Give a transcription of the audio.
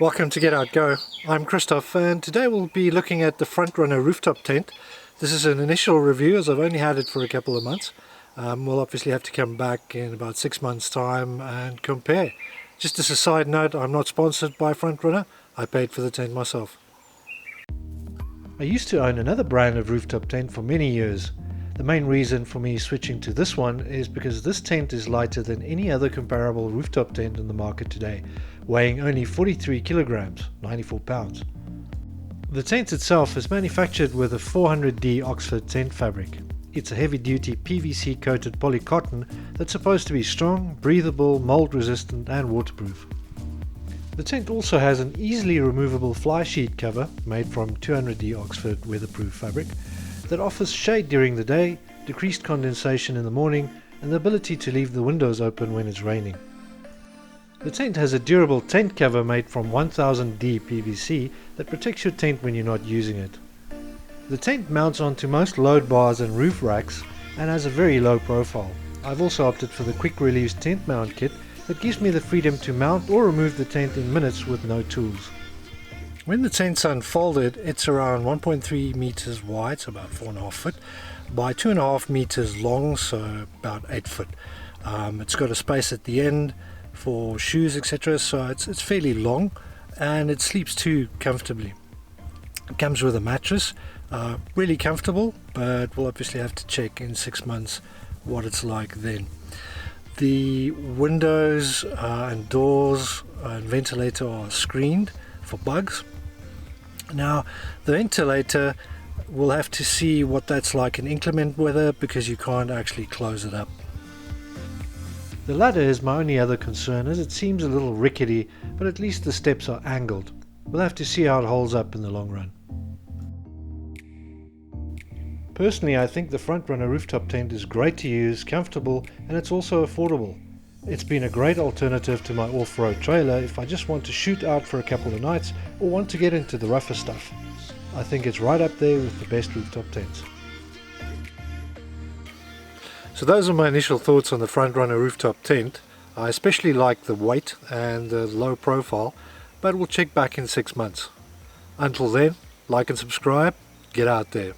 Welcome to Get Out Go. I'm Christoph, and today we'll be looking at the frontrunner rooftop tent. This is an initial review as I've only had it for a couple of months. We'll obviously have to come back in about 6 months time and compare. Just as a side note, I'm not sponsored by Frontrunner. I paid for the tent myself. I used to own another brand of rooftop tent for many years. The main reason for me switching to this one is because this tent is lighter than any other comparable rooftop tent in the market today, weighing only 43 kilograms, 94 pounds. The tent itself is manufactured with a 400D Oxford tent fabric. It's a heavy-duty PVC coated polycotton that's supposed to be strong, breathable, mold resistant and waterproof. The tent also has an easily removable fly sheet cover made from 200D Oxford weatherproof fabric that offers shade during the day, decreased condensation in the morning, and the ability to leave the windows open when it's raining. The tent has a durable tent cover made from 1000D PVC that protects your tent when you're not using it. The tent mounts onto most load bars and roof racks and has a very low profile. I've also opted for the quick release tent mount kit that gives me the freedom to mount or remove the tent in minutes with no tools. When the tent's unfolded, it's around 1.3 meters wide, so about 4.5 foot, by 2.5 meters long, so about 8 foot. It's got a space at the end for shoes, etc., so it's fairly long and it sleeps too comfortably. It comes with a mattress, really comfortable, but we'll obviously have to check in 6 months what it's like then. The windows and doors and ventilator are screened for bugs. Now the ventilator, we'll have to see what that's like in inclement weather because you can't actually close it up. The ladder is my only other concern as it seems a little rickety, but at least the steps are angled. We'll have to see how it holds up in the long run. Personally, I think the frontrunner rooftop tent is great to use, comfortable, and it's also affordable. It's been a great alternative to my off-road trailer if I just want to shoot out for a couple of nights or want to get into the rougher stuff. I think it's right up there with the best rooftop tents. So those are my initial thoughts on the frontrunner rooftop tent. I especially like the weight and the low profile, but we'll check back in 6 months. Until then, like and subscribe, get out there.